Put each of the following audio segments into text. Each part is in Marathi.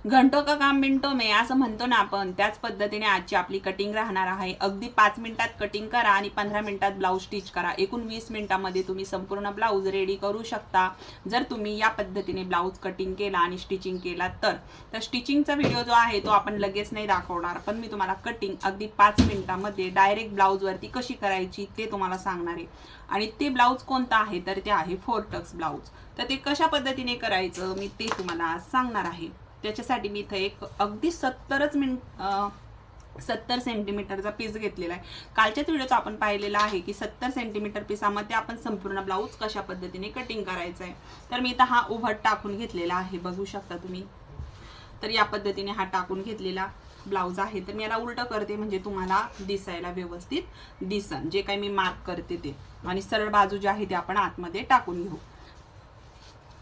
घंटो का काम मिनटो में असं म्हणतो ना आपण, त्याच पद्धतीने आजची आपली कटिंग राहणार आहे। अगदी 5 मिनिटात कटिंग करा आणि 15 मिनिटात ब्लाऊज स्टिच करा। एकूण 20 मिनिटांमध्ये तुम्ही संपूर्ण ब्लाऊज रेडी करू शकता जर तुम्ही या पद्धतीने ब्लाऊज कटिंग केला आणि स्टिचिंग केला तर स्टिचिंगचा व्हिडिओ जो आहे तो आपण लगेच नाही दाखवणार, पण मी तुम्हाला कटिंग अगदी 5 मिनिटांमध्ये डायरेक्ट ब्लाऊज वरती कशी करायची ते तुम्हाला सांगणार आहे। आणि ते ब्लाऊज कोणता आहे तर ते आहे 4 टक्स ब्लाऊज। तर ते कशा पद्धतीने करायचं मी ते तुम्हाला सांगणार आहे। त्याच्यासाठी मी इथे एक अगदी 70 सेंटीमीटरचा पीस घेतलेला आहे। कालच्याच व्हिडिओत आपण पाहिलेला आहे की 70 सेंटीमीटर पीसामध्ये आपण संपूर्ण ब्लाऊज कशा पद्धतीने कटिंग करायचं आहे। तर मी इथे हा उभट टाकून घेतलेला आहे, बघू शकता तुम्ही। तर या पद्धतीने हा टाकून घेतलेला ब्लाऊज आहे। तर मी याला उलट करते म्हणजे तुम्हाला दिसायला व्यवस्थित दिसन जे काही मी मार्क करते ते। आणि सरळ बाजू जी आहे ती आपण आतमध्ये टाकून घेऊ।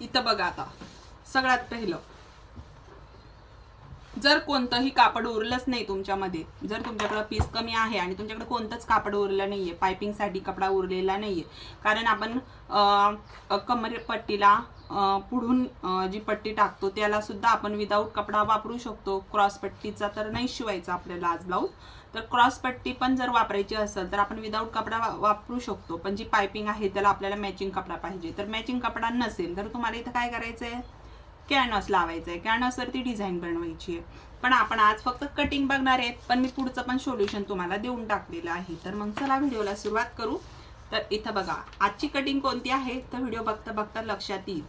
इथं बघा, आता सगळ्यात पहिलं जर कोणतंही कापड उरलंच नाही तुमच्यामध्ये, जर तुमच्याकडे पीस कमी आहे आणि तुमच्याकडे कोणतंच कापड उरलं नाहीये, पायपिंगसाठी कपडा उरलेला नाहीये, कारण आपण कमरपट्टीला पुढून जी पट्टी टाकतो त्याला सुद्धा आपण विदाऊट कपडा वापरू शकतो। क्रॉस पट्टीचा तर नाही शिवायचा आपल्याला आज ब्लाऊज, तर क्रॉस पट्टी पण जर वापरायची असेल तर आपण विदाऊट कपडा वापरू शकतो। पण जी पायपिंग आहे त्याला आपल्याला मॅचिंग कपडा पाहिजे। तर मॅचिंग कपडा नसेल तर तुम्हाला इथं काय करायचंय, कॅनव्हास लावायचा आहे, कॅनव्हासवरती डिझाईन बनवायची आहे। पण आपण आज फक्त कटिंग बघणार आहे, पण मी पुढचं पण सोल्युशन तुम्हाला देऊन टाकलेलं आहे। तर मग चला व्हिडिओला सुरुवात करू। तर इथं बघा आजची कटिंग कोणती आहे तर व्हिडिओ बघता बघता लक्षात येईल,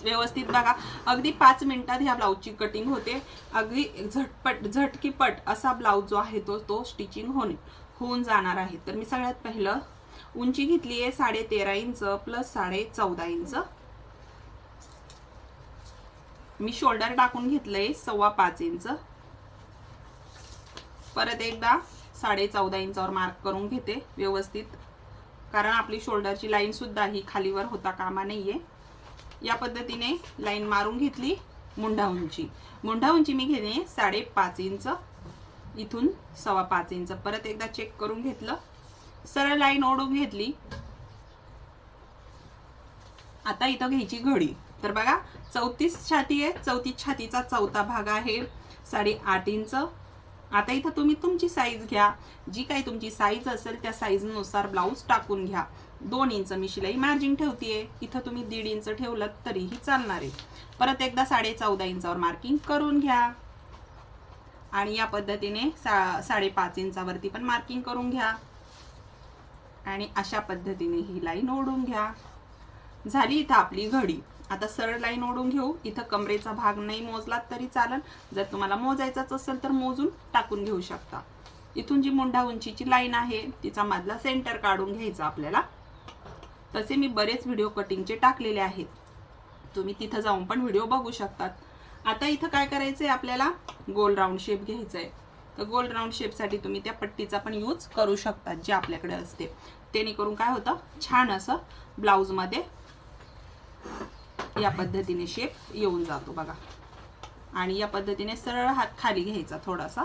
व्यवस्थित बघा। अगदी 5 मिनिटात ह्या ब्लाऊजची कटिंग होते। अगदी झटकीपट असा ब्लाऊज जो आहे तो स्टिचिंग होऊन जाणार आहे। तर मी सगळ्यात पहिलं उंची घेतली आहे 13.5 इंच प्लस 14.5 इंच। मी शोल्डर टाकून घेतलंय 5.25 इंच। परत एकदा 14.5 इंचावर मार्क करून घेते व्यवस्थित, कारण आपली शोल्डरची लाईन सुद्धा ही खालीवर होता कामा नाहीये। या पद्धतीने लाईन मारून घेतली। मुंढा उंची मी घेणे 5.5 इंच, इथून 5.25 इंच। परत एकदा चेक करून घेतलं, सरळ लाईन ओढून घेतली। आता इथं घ्यायची घडी। तर बघा 34 छाती आहे, 34 छातीचा चौथा भाग आहे 8.5 इंच। आता इथं तुम्ही तुमची साईज घ्या, जी काही तुमची साईज असेल त्या साईज नुसार ब्लाऊज टाकून घ्या। 2 इंच मी शिलाई मार्जिन ठेवतेय, इथं तुम्ही 1.5 इंच ठेवलं तरीही चालणार आहे। परत एकदा 14.5 इंचावर मार्किंग करून घ्या आणि या पद्धतीने 5.5 इंचावरती पण मार्किंग करून घ्या आणि अशा पद्धतीने ही लाईन ओढून घ्या। झाली इथं आपली घडी। आता सरळ लाईन ओढून घेऊ। इथं कमरेचा भाग नाही मोजला तरी चालेल, जर तुम्हाला मोजायचाच असेल तर मोजून टाकून घेऊ शकता। इथून जी मुंढा उंचीची लाईन आहे तिचा मधला सेंटर काढून घ्यायचा आपल्याला। तसे मी बरेच व्हिडिओ कटिंगचे टाकलेले आहेत, तुम्ही तिथं जाऊन पण व्हिडिओ बघू शकतात। आता इथं काय करायचंय, आपल्याला गोल राऊंड शेप घ्यायचा आहे। तर गोल राऊंड शेपसाठी तुम्ही त्या पट्टीचा पण यूज करू शकता जे आपल्याकडे असते। त्याने करून काय होतं, छान असं ब्लाऊज मध्ये या पद्धतीने शेप येऊन जातो बघा। आणि या पद्धतीने सरळ हात खाली घ्यायचा थोडासा,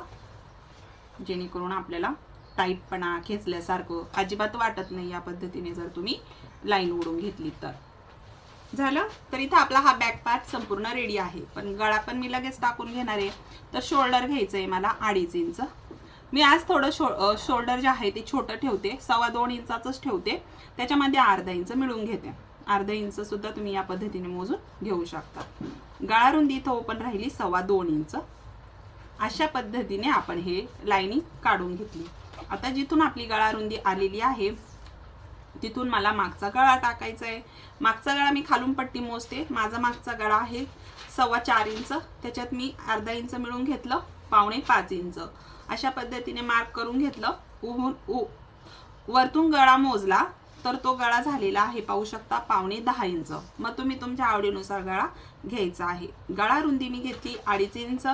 जेणेकरून आपल्याला टाईटपणा खेचल्यासारखं अजिबात वाटत नाही। या पद्धतीने जर तुम्ही लाईन ओढून घेतली तर झालं। तर इथं आपला हा बॅक पार्ट संपूर्ण रेडी आहे, पण गळा पण मी लगेच टाकून घेणार आहे। तर शोल्डर घ्यायचंय मला 2.5 इंच। मी आज थोडं शोल्डर जे आहे ते छोटं ठेवते, 2.25 इंचाचंच ठेवते, त्याच्यामध्ये अर्धा इंच मिळून घेते। अर्धा इंच सुद्धा तुम्ही या पद्धतीने मोजून घेऊ शकता। गळा रुंदी इथं ओपन राहिली 2.25 इंच। अशा पद्धतीने आपण हे लाईनिंग काढून घेतली। आता जिथून आपली गळा रुंदी आलेली आहे तिथून मला मागचा गळा टाकायचा आहे। मागचा गळा मी खालून पट्टी मोजते, माझा मागचा गळा आहे 4.25 इंच, त्याच्यात मी अर्धा इंच मिळून घेतलं 4.25 इंच। अशा पद्धतीने मार्क करून घेतलं। वरतून गळा मोजला तर तो गळा झालेला आहे, पाहू शकता 9.5 इंच। मग तुम्ही तुमच्या आवडीनुसार गळा घ्यायचा आहे। गळा रुंदी मी घेतली 2.5 इंच।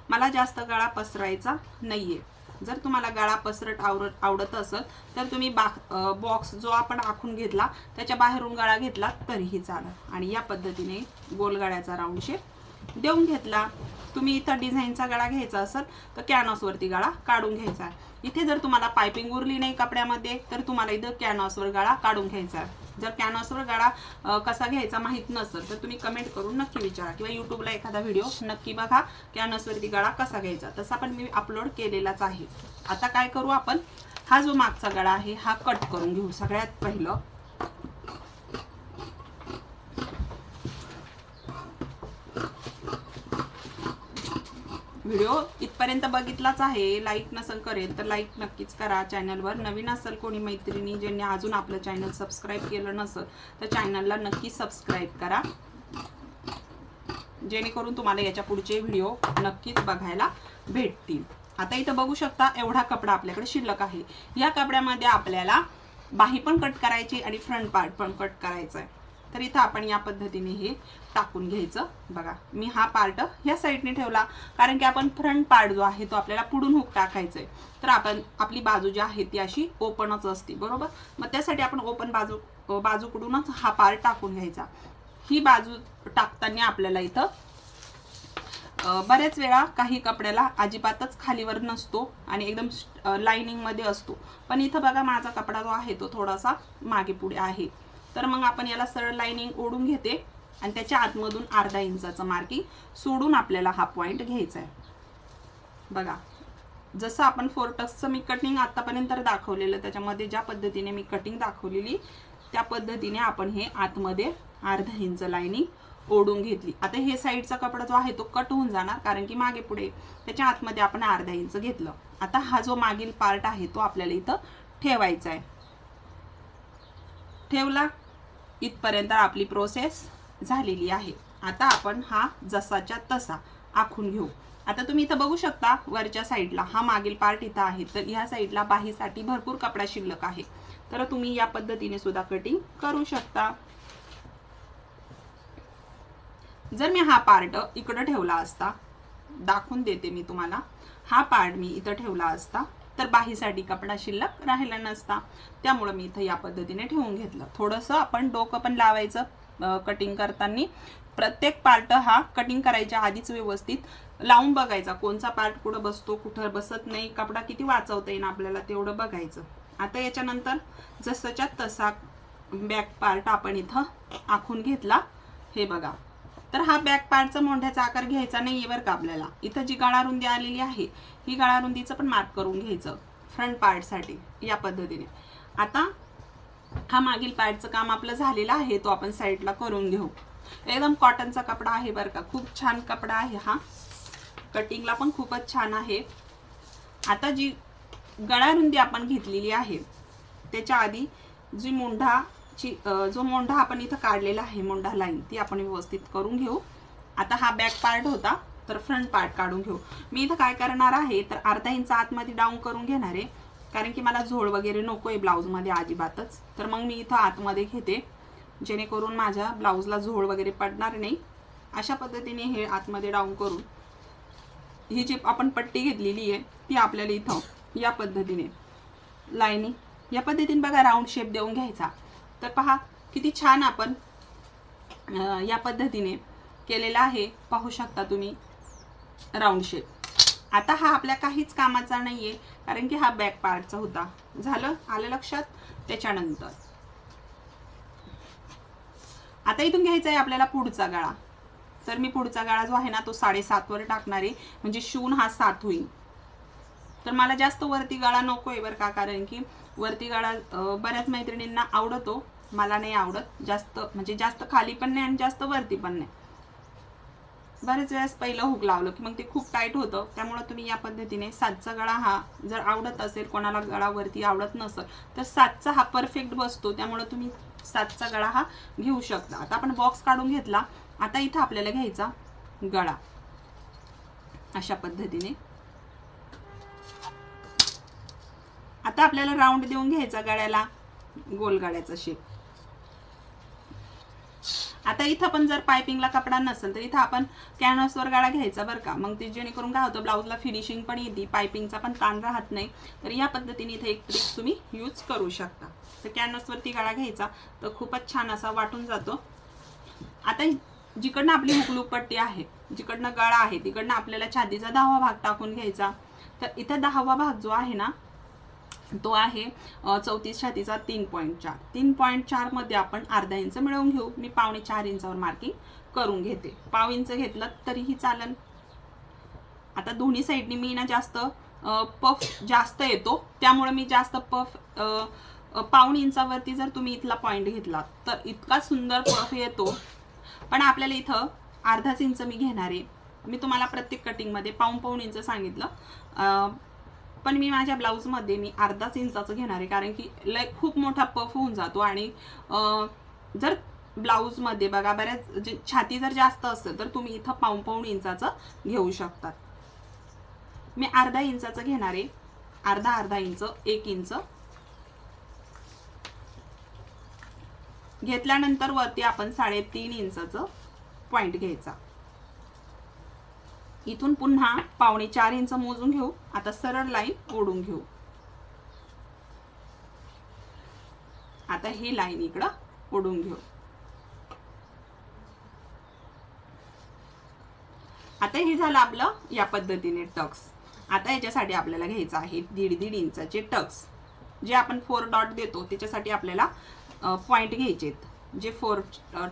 मला जास्त गळा पसरायचा नाहीये। जर तुम्हाला गळा पसरट आवडत असेल तर तुम्ही बॉक्स जो आपण आखून घेतला त्याच्या बाहेरून गळा घेतला तरीही चालेल। आणि या पद्धतीने गोल गळ्याचा राऊंड शेप देऊन घेतला। तुम्ही इथं डिझाईनचा गळा घ्यायचा असेल तर कॅनव्हासवरती गळा काढून घ्यायचा आहे. इथे जर तुम्हाला पायपिंग उरली नाही कपड्यामध्ये तर तुम्हाला इथं कॅनव्हासवर गळा काढून घ्यायचा आहे. जर कॅनव्हासवर गळा कसा घ्यायचा माहीत नसेल तर तुम्ही कमेंट करून नक्की विचारा किंवा यूट्यूबला एखादा व्हिडिओ नक्की बघा कॅनव्हासवरती गळा कसा घ्यायचा, तसा पण मी अपलोड केलेलाच आहे. आता काय करू आपण, हा जो मागचा गळा आहे हा कट करून घेऊ. सगळ्यात पहिलं व्हिडिओ इथपर्यंत बघितलाच आहे, लाईक नसेल करेल तर लाईक नक्कीच करा. चॅनलवर नवीन असेल कोणी मैत्रिणी ज्यांनी अजून आपलं चॅनल सबस्क्राईब केलं नसेल तर चॅनलला नक्की सबस्क्राईब करा, जेणेकरून तुम्हाला याच्या पुढचे व्हिडिओ नक्कीच बघायला भेटतील. आता इथं बघू शकता एवढा कपडा आपल्याकडे शिल्लक आहे. या कपड्यामध्ये आपल्याला बाही पण कट करायची आणि फ्रंट पार्ट पण कट करायचा आहे. तर इथं आपण या पद्धतीने हे टाकून घ्यायचं. बघा मी हा पार्ट ह्या साईडने ठेवला कारण की आपण फ्रंट पार्ट जो आहे तो आपल्याला पुढून हुक टाकायचा आहे. तर आपण आपली बाजू जी आहे ती अशी ओपनच असते बरोबर. मग त्यासाठी आपण ओपन बाजूकडूनच हा पार्ट टाकून घ्यायचा. ही बाजू टाकताना आपल्याला इथं बऱ्याच वेळा काही कपड्याला अजिबातच खालीवर नसतो आणि एकदम लाइनिंग मध्ये असतो, पण इथं बघा माझा कपडा जो आहे तो थोडासा मागे पुढे आहे. तर मग आपण याला सरळ लाइनिंग ओढून घेते आणि त्याच्या आतमधून अर्धा इंचाचं मार्किंग सोडून आपल्याला हा पॉइंट घ्यायचा आहे. बघा जसं आपण 4 टक्सचं मी कटिंग आतापर्यंत दाखवलेलं त्याच्यामध्ये ज्या पद्धतीने मी कटिंग दाखवलेली त्या पद्धतीने आपण हे आतमध्ये अर्धा इंच लाइनिंग ओढून घेतली. आता हे साईडचा कपडा जो आहे तो कट होऊन जाणार कारण की मागे पुढे त्याच्या आतमध्ये आपण अर्धा इंच घेतलं. आता हा जो मागील पार्ट आहे तो आपल्याला इथं ठेवायचा आहे. ठेवला, इथपर्यंत आपली प्रोसेस झालेली आहे. आता आपण हा जसाच्या तसा आखून घेऊ. आता तुम्ही इथं बघू शकता वरच्या साईडला हा मागील पार्ट इथं आहे, तर ह्या साईडला बाहीसाठी भरपूर कपडा शिल्लक आहे. तर तुम्ही या पद्धतीने सुद्धा कटिंग करू शकता. जर मी हा पार्ट इकडे ठेवला असता, दाखवून देते मी तुम्हाला, हा पार्ट मी इथं ठेवला असता तर बाहीसाठी कपडा शिल्लक राहिला नसता. त्यामुळे मी इथं या पद्धतीने ठेवून घेतलं. थोडंसं आपण डोकं पण लावायचं कटिंग करताना. प्रत्येक पार्ट हा कटिंग करायच्या आधीच व्यवस्थित लावून बघायचा, कोणचा पार्ट कुठं बसतो कुठं बसत नाही, कपडा किती वाचवता येईल आपल्याला तेवढं बघायचं. आता याच्यानंतर जसंच्या तसा बॅक पार्ट आपण इथं आखून घेतला. हे बघा, तर हा बॅक पार्टचा मोंढ्याचा आकार घ्यायचा नाहीये बरं का आपल्याला. इथं जी गळारुंदी आलेली आहे ही गळारुंदीचं पण मार्क करून घ्यायचं फ्रंट पार्टसाठी या पद्धतीने. आता हा मागील पार्टचं काम आपलं झालेलं आहे, तो आपण साईडला करून घेऊ. एकदम कॉटनचा कपडा आहे बरं का, खूप छान कपडा आहे हा, कटिंगला पण खूपच छान आहे. आता जी गळारुंदी आपण घेतलेली आहे त्याच्या आधी जी जो मोंढा आपण इथं काढलेला आहे, मोंढा लाईन, ती आपण व्यवस्थित करून घेऊ. आता हा बॅक पार्ट होता तर फ्रंट पार्ट काढून घेऊ. मी इथं काय करणार आहे तर अर्धा इंच आतमध्ये डाऊन करून घेणार आहे कारण की मला झोळ वगैरे नकोय ब्लाऊजमध्ये अजिबातच. तर मग मी इथं आतमध्ये घेते जेणेकरून माझ्या ब्लाऊजला झोळ वगैरे पडणार नाही. अशा पद्धतीने हे आतमध्ये डाऊन करून ही जी आपण पट्टी घेतलेली आहे ती आपल्याला इथं या पद्धतीने लाईनिंग या पद्धतीने बघा राऊंड शेप देऊन घ्यायचा. तर पहा किती छान आपण या पद्धतीने केलेला आहे, पाहू शकता तुम्ही राऊंड शेप. आता हा आपल्या काहीच कामाचा नाहीये कारण की हा बॅक पार्टचा होता. झालं, आलं लक्षात. त्याच्यानंतर आता इथून घ्यायचा आहे आपल्याला पुढचा गळा. तर मी पुढचा गळा जो आहे ना तो 7.5 वर टाकणार आहे म्हणजे शून हा 7 होईल. तर मला जास्त वरती गळा नकोय बरं का, कारण की वरती गळा बऱ्याच मैत्रिणींना आवडतो, मला नाही आवडत जास्त, म्हणजे जास्त खाली पण नाही आणि जास्त वरती पण नाही. बरेच वेळेस पहिलं हुक लावलं की मग ते खूप टाईट होतं. त्यामुळे तुम्ही या पद्धतीने 7चा गळा हा जर आवडत असेल, कोणाला गळा वरती आवडत नसेल तर 7चा हा परफेक्ट बसतो, त्यामुळे तुम्ही 7चा गळा हा घेऊ शकता. आता आपण बॉक्स काढून घेतला. आता इथं आपल्याला घ्यायचा गळा अशा पद्धतीने. आता आपल्याला राऊंड देऊन घ्यायचा गळ्याला, गोल गळ्याचा शेप. आता इथं पण जर पाइपिंगला कपडा नसेल तर इथं आपण कॅनव्हासवर गळा घ्यायचा बरं का. मग ते जेणेकरून काय होतं ब्लाऊजला फिनिशिंग पण येते, पाइपिंगचा पण ताण राहत नाही. तर या पद्धतीने इथे एक ट्रिक तुम्ही यूज करू शकता. तर कॅनव्हासवरती गळा घ्यायचा तर खूपच छान असा वाटून जातो. आता जिकडनं आपली हुकलूक पट्टी आहे, जिकडनं गळा आहे, तिकडनं आपल्याला छातीचा 10वा भाग टाकून घ्यायचा. तर इथं 10वा भाग जो आहे ना तो आहे 34 छातीचा 3.4. 3.4 मध्ये आपण अर्धा इंच मिळवून घेऊ. मी 4.25 इंचावर मार्किंग करून घेते. पाव इंच घेतलं तरीही चालेल. आता दोन्ही साईडनी मी ना जास्त पफ जास्त येतो, त्यामुळे मी जास्त पफ 1.25 इंचावरती जर तुम्ही इथला पॉइंट घेतला तर इतका सुंदर पफ येतो. पण आपल्याला इथं अर्धाच इंच मी घेणार आहे. मी तुम्हाला प्रत्येक कटिंगमध्ये 1.25 इंच सांगितलं, पण मी माझ्या ब्लाऊजमध्ये मी अर्धाच इंचाचं घेणार आहे, कारण की खूप मोठा पफ होऊन जातो. आणि जर ब्लाऊजमध्ये बघा बऱ्याच छाती जर जास्त असेल तर तुम्ही इथं 1.25 इंचाचं घेऊ शकतात. मी अर्धा इंचाचं घेणार आहे. अर्धा इंच, 1 इंच घेतल्यानंतर वरती आपण 3.5 इंचाचं पॉइंट घ्यायचा. इथून पुन्हा 4.25 इंच मोजून घेऊ. आता सरळ लाईन ओढून घेऊ. आता ही लाईन इकडं ओढून घेऊ. आता हे झालं आपलं या पद्धतीने टक्स. आता याच्यासाठी आपल्याला घ्यायचं आहे 1.5 इंचाचे टक्स. जे आपण 4 डॉट देतो त्याच्यासाठी आपल्याला पॉइंट घ्यायचे, जे 4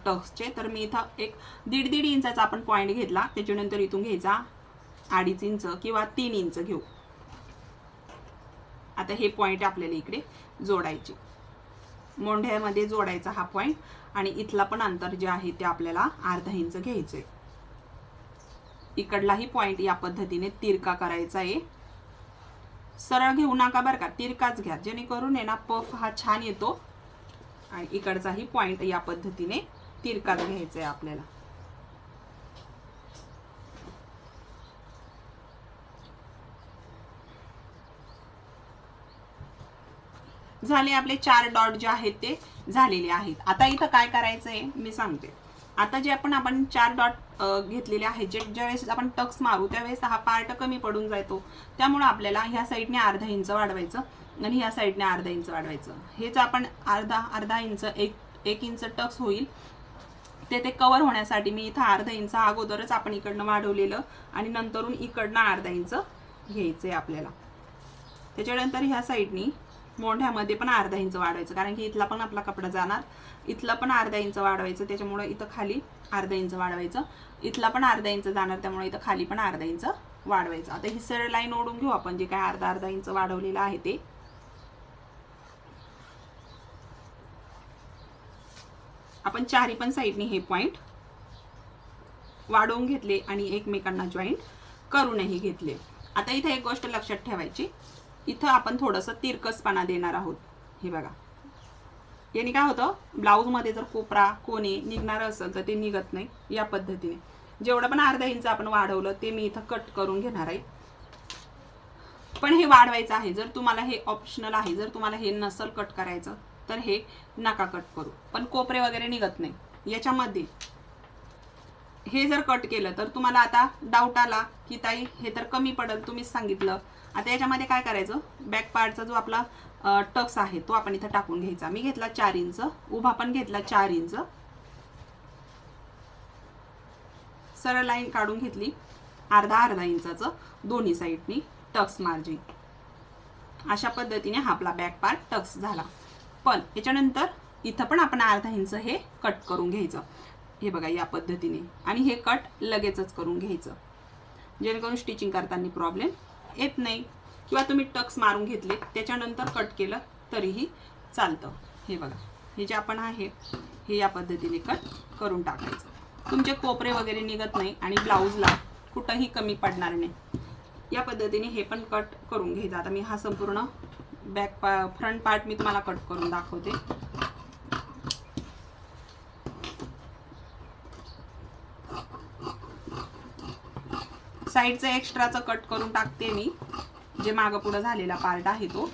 टक्सचे. तर मी इथं एक 1.5 इंचाचा आपण पॉइंट घेतला. त्याच्यानंतर इथून घ्यायचा 2.5 इंच किंवा 3 इंच घेऊ. आता हे पॉइंट आपल्याला इकडे जोडायचे, मोंढ्यामध्ये जोडायचा हा पॉइंट. आणि इथला पण अंतर जे आहे ते आपल्याला अर्धा इंच घ्यायचे. इकडलाही पॉइंट या पद्धतीने तिरका करायचा आहे. सरळ घेऊ नका बरं का, तिरकाच घ्या, जेणेकरून आहे ना पफ हा छान येतो. आणि इकडचाही पॉइंट या पद्धतीने तिरकाच घ्यायचा आहे आपल्याला. झाले आपले 4 डॉट जे आहेत ते झालेले आहेत. आता इथं काय करायचं आहे मी सांगते. आता जे आपण 4 डॉट घेतलेले आहेत, ज्यावेळेस आपण टक्स मारू त्यावेळेस हा पार्ट कमी पडून जातो. त्यामुळे आपल्याला ह्या साईडने अर्धा इंच वाढवायचं आणि ह्या साईडने अर्धा इंच वाढवायचं. हेच आपण अर्धा इंच 1 इंच टक्स होईल ते कव्हर होण्यासाठी मी इथं अर्धा इंच अगोदरच आपण इकडनं वाढवलेलं आणि नंतरून इकडनं अर्धा इंच घ्यायचंय आपल्याला. त्याच्यानंतर ह्या साईडनी मोंढ्यामध्ये पण अर्धा इंच वाढवायचं, कारण की इथला पण आपला कपडा जाणार. इथला पण अर्धा इंच वाढवायचं, त्याच्यामुळे इथं खाली अर्धा इंच वाढवायचं. इथला पण अर्धा इंच जाणार, त्यामुळे इथं खाली पण अर्धा इंच वाढवायचं. आता ही सरळ लाईन ओढून घेऊ आपण, जे काय अर्धा इंच वाढवलेलं आहे ते. आपण चारही पण साईडनी हे पॉइंट वाढवून घेतले आणि एकमेकांना जॉईंट करूनही घेतले. आता इथे एक गोष्ट लक्षात ठेवायची, इथं आपण थोडंसं तिरकसपणा देणार आहोत. हे बघा, याने काय होतं, ब्लाऊज मध्ये जर कोपरा कोणी निघणार असेल तर ते निघत नाही. या पद्धतीने जेवढं पण अर्धा इंच आपण वाढवलं ते मी इथं कट करून घेणार आहे. पण हे वाढवायचं आहे. जर तुम्हाला हे ऑप्शनल आहे, जर तुम्हाला हे नसल कट करायचं तर हे नका कट करू. पण कोपरे वगैरे निघत नाही याच्यामध्ये. हे जर कट केलं तर तुम्हाला आता डाऊट आला की ताई हे तर कमी पडेल, तुम्हीच सांगितलं. आता याच्यामध्ये काय करायचं, बॅक पार्टचा जो आपला टक्स आहे तो आपण इथं टाकून घ्यायचा. मी घेतला 4 इंच, उभा पण घेतला 4 इंच. सरळ लाईन काढून घेतली, अर्धा इंचाचं दोन्ही साईडनी टक्स मार्जिन. अशा पद्धतीने हा आपला बॅक पार्ट टक्स झाला. पण याच्यानंतर इथं पण आपण अर्धा इंच हे कट करून घ्यायचं. हे बघा या पद्धतीने. आणि हे कट लगेचच करून घ्यायचं, जेणेकरून स्टिचिंग करताना प्रॉब्लेम येत नाही. किंवा तुम्ही टक्स मारून घेतले त्याच्यानंतर कट केलं तरीही चालतं. हे बघा, हे जे आपण आहे हे या पद्धतीने कट करून टाकायचं. तुमचे कोपरे वगैरे निघत नाही आणि ब्लाऊजला कुठंही कमी पडणार नाही. या पद्धतीने हे पण कट करून घ्यायचं. आता मी हा संपूर्ण फ्रंट पार्ट मी तुम्हाला कट करून दाखवते. साईडचं एक्स्ट्राचं कट करून टाकते मी, जे मागं पुढं झालेला पार्ट आहे तो.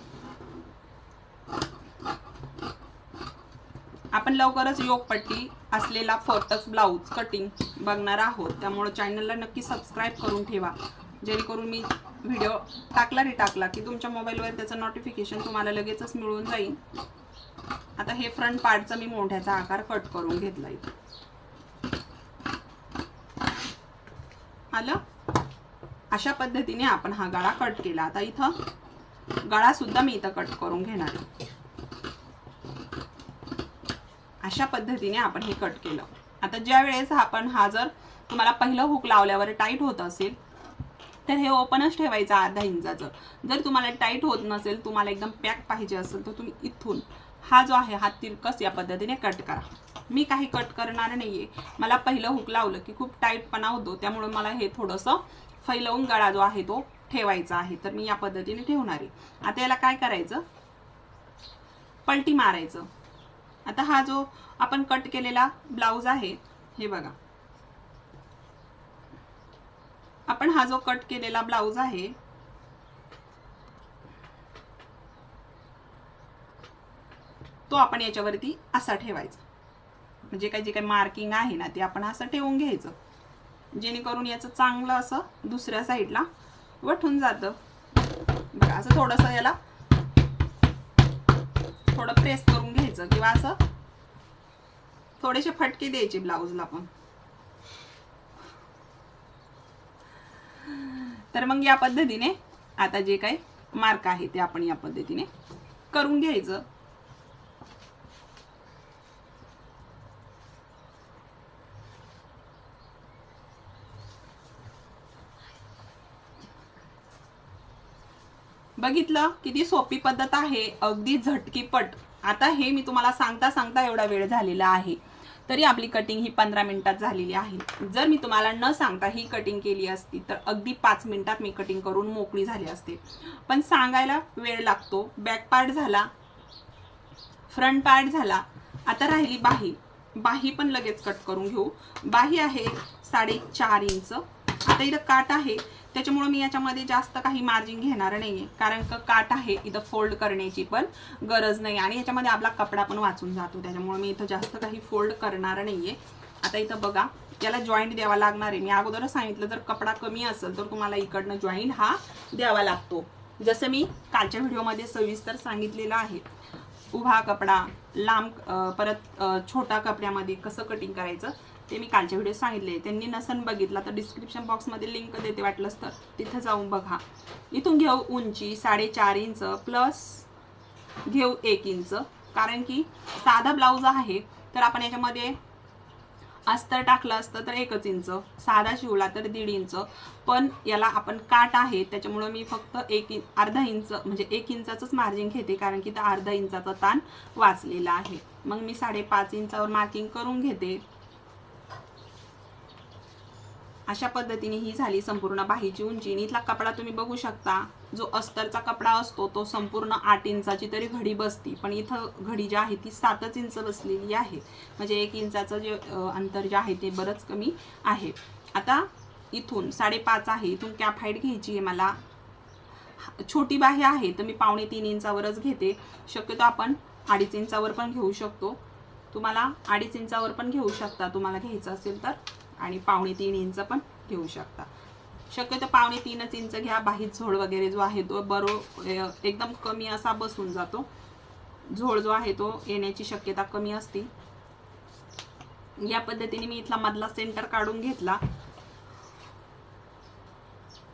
आपण लवकरच योगपट्टी असलेला फोर्टक्स ब्लाऊज कटिंग बघणार आहोत, त्यामुळे चॅनलला नक्की सबस्क्राईब करून ठेवा, जेणेकरून मी व्हिडिओ टाकला की तुमच्या मोबाईलवर त्याचं नोटिफिकेशन तुम्हाला लगेचच मिळून जाईल. आता हे फ्रंट पार्टचा मी मोठ्याचा आकार कट करून घेतला. आलं. अशा पद्धतीने आपण हा गळा कट केला. आता इथं गळा सुद्धा मी इथं कट करून घेणार आहे. अशा पद्धतीने आपण हे कट केलं. आता ज्या वेळेस आपण हा जर तुम्हाला पहिलं हुक लावल्यावर टाईट होत असेल तर हे ओपनच ठेवायचं अर्धा इंचाचं. जर तुम्हाला टाईट होत नसेल, तुम्हाला एकदम पॅक पाहिजे असेल, तर तुम्ही इथून हा जो आहे हा तिरकस या पद्धतीने कट करा. मी काही कट करणार नाहीये. मला पहिलं हुक लावलं की खूप टाईटपणा होतो, त्यामुळे मला हे थोडंसं फैलवून गळा जो आहे तो ठेवायचा आहे. तर मी या पद्धतीने ठेवणार आहे. आता याला काय करायचं, पलटी मारायचं. आता हा जो आपण कट केलेला ब्लाउज आहे, हे बघा, आपण हा जो कट केलेला ब्लाउज आहे तो आपण याच्यावरती असा ठेवायचा. म्हणजे काय जे काही मार्किंग आहे ना ते आपण असं ठेवून घ्यायचं, जेणेकरून याचं चांगलं असं दुसऱ्या साईडला वठून जातं. बघा, असं थोडंसं याला थोडं प्रेस करून घ्यायचं किंवा असं थोडेसे फटके द्यायचे ब्लाउजला पण. तर मग या पद्धतीने आता जे काही मार्क आहे ते आपण या पद्धतीने करून घ्यायचं. बघितलं किती सोपी पद्धत आहे, अगदी झटकीपट. आता हे मी तुम्हाला सांगता सांगता एवढा वेळ झालेला आहे, तरी आपली कटिंग ही 15 मिनिटात झालेली आहे. जर मी तुम्हाला न सांगता ही कटिंग केली असती तर अगदी 5 मिनिटात मी कटिंग करून मोकळी झाली असते. पण सांगायला वेळ लागतो. बॅक पार्ट झाला, फ्रंट पार्ट झाला, आता राहिली बाही. बाही पण लगेच कट करून घेऊ. बाही आहे 4.5 इंच. आता इथं काट आहे, त्याच्यामुळे मी याच्यामध्ये जास्त काही मार्जिन घेणार नाहीये, कारण काट आहे इथं फोल्ड करण्याची पण गरज नाही आणि याच्यामध्ये आपला कपडा पण वाचून जातो, त्याच्यामुळे मी इथं जास्त काही फोल्ड करणार नाहीये. आता इथं बघा, याला जॉईंट द्यावा लागणार आहे. मी अगोदरच सांगितलं, जर कपडा कमी असेल तर तुम्हाला इकडनं जॉईंट हा द्यावा लागतो, जसं मी कालच्या व्हिडिओमध्ये सविस्तर सांगितलेलं आहे. उभा कपडा, लांब, परत छोटा कपड्यामध्ये कसं कटिंग करायचं ते मी कालच्या व्हिडिओ सांगितले. त्यांनी नसन बघितला तर डिस्क्रिप्शन बॉक्समध्ये लिंक देते, वाटलंच तर तिथं जाऊन बघा. इथून घेऊ उंची 4.5 इंच प्लस घेऊ 1 इंच, कारण की साधा ब्लाऊज आहे तर आपण याच्यामध्ये अस्तर टाकलं असतं तर 1 इंच, साधा शिवला तर 1.5 इंच, पण याला आपण काट आहे त्याच्यामुळे मी फक्त अर्धा इंच म्हणजे 1 इंचाचंच मार्जिन घेते, कारण की त्या अर्धा इंचाचा ताण वाचलेला आहे. मग मी 5.5 इंचावर मार्किंग करून घेते. अशा पद्धतीने ही झाली संपूर्ण बाहीची उंची. इथला कपडा तुम्ही बघू शकता, जो अस्तरचा कपडा असतो तो संपूर्ण 8 इंचाची तरी घडी बसती, पण इथं घडी जी आहे ती 7 इंच बसलेली आहे, म्हणजे 1 इंचाचं जे अंतर जे आहे ते बरंच कमी आहे. आता इथून 5.5 आहे, इथून कॅप हाईट घ्यायची आहे मला. छोटी बाही आहे तर मी 2.25 इंचावरच घेते. शक्यतो आपण 2.5 इंचावर पण घेऊ शकतो, तुम्हाला 2.5 इंचावर पण घेऊ शकता तुम्हाला घ्यायचं असेल तर, आणि 2.25 इंच पण घेऊ शकता. शक्यतो 2.25 इंच घ्या. बाहीत झोळ वगैरे जो आहे तो एकदम कमी असा बसून जातो. झोळ जो आहे तो येण्याची शक्यता कमी असते. या पद्धतीने मी इथला मधला सेंटर काढून घेतला.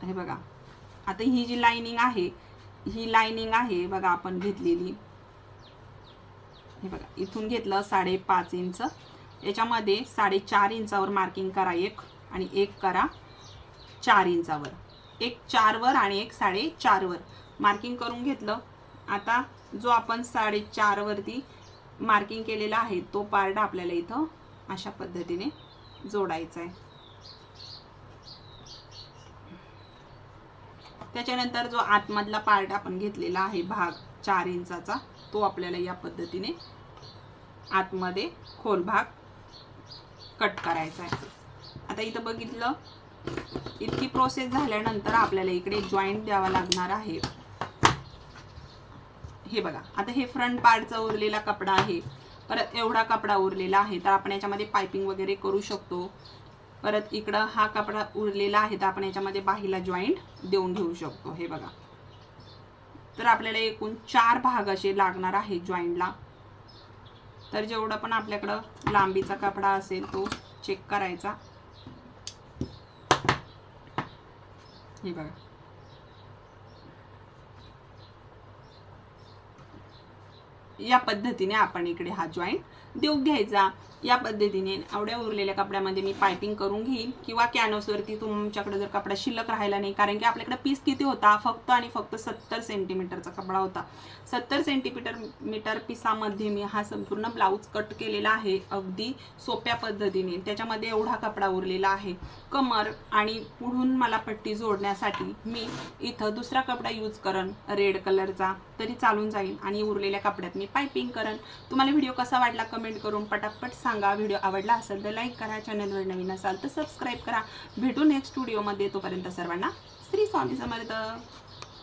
हे बघा, आता ही जी लाइनिंग आहे, ही लाइनिंग आहे बघा आपण घेतलेली. हे बघा, इथून घेतलं 5.5 इंच, याच्यामध्ये 4.5 इंचावर मार्किंग करा एक, आणि एक करा 4 इंचावर. एक 4 वर आणि एक 4.5 वर मार्किंग करून घेतलं. आता जो आपण 4.5 वरती मार्किंग केलेला आहे तो पार्ट आपल्याला इथं अशा पद्धतीने जोडायचा आहे. त्याच्यानंतर जो आतमधला पार्ट आपण घेतलेला आहे भाग 4 इंचाचा, तो आपल्याला या पद्धतीने आतमध्ये खोल भाग कट करायचा आहे. आता इथं बघितलं, इतकी प्रोसेस झाल्यानंतर आपल्याला इकडे जॉईंट द्यावा लागणार आहे. हे बघा, आता हे फ्रंट पार्टचा उरलेला कपडा आहे, परत एवढा कपडा उरलेला आहे तर आपण याच्यामध्ये पाइपिंग वगैरे करू शकतो. परत इकडं हा कपडा उरलेला आहे तर आपण याच्यामध्ये बाहीला जॉईंट देऊन घेऊ शकतो. हे बघा, तर आपल्याला एकूण 4 भाग असे लागणार आहे जॉईंटला. तर जेवढा पण आपल्याकडं लांबीचा कपडा असेल तो चेक करायचा. हे बघा, या पद्धतीने आपण इकडे हा जॉईंट देऊ घ्यायचा. या पद्धतीने एवढ्या उरलेल्या कपड्यामध्ये मी पायपिंग करून घेईन, किंवा कॅनव्हसवरती तुमच्याकडे जर कपडा शिल्लक राहिला नाही, कारण की आपल्याकडे पीस किती होता, फक्त आणि फक्त 70 सेंटीमीटरचा कपडा होता. 70 सेंटीमीटर पिसामध्ये मी हा संपूर्ण ब्लाऊज कट केलेला आहे अगदी सोप्या पद्धतीने. त्याच्यामध्ये एवढा कपडा उरलेला आहे. कमर आणि पुढून मला पट्टी जोडण्यासाठी मी इथं दुसरा कपडा यूज करन रेड कलरचा, तरी चालून जाईल, आणि उरलेल्या कपड्यात मी पायपिंग करन. तुम्हाला व्हिडिओ कसा वाटला कमेंट करून पटापट सांगा. व्हिडिओ आवडला असेल तर लाईक करा, चॅनलवर नवीन असाल तर सबस्क्राईब करा. भेटू नेक्स्ट व्हिडिओमध्ये. तोपर्यंत सर्वांना श्री स्वामी समर्थ.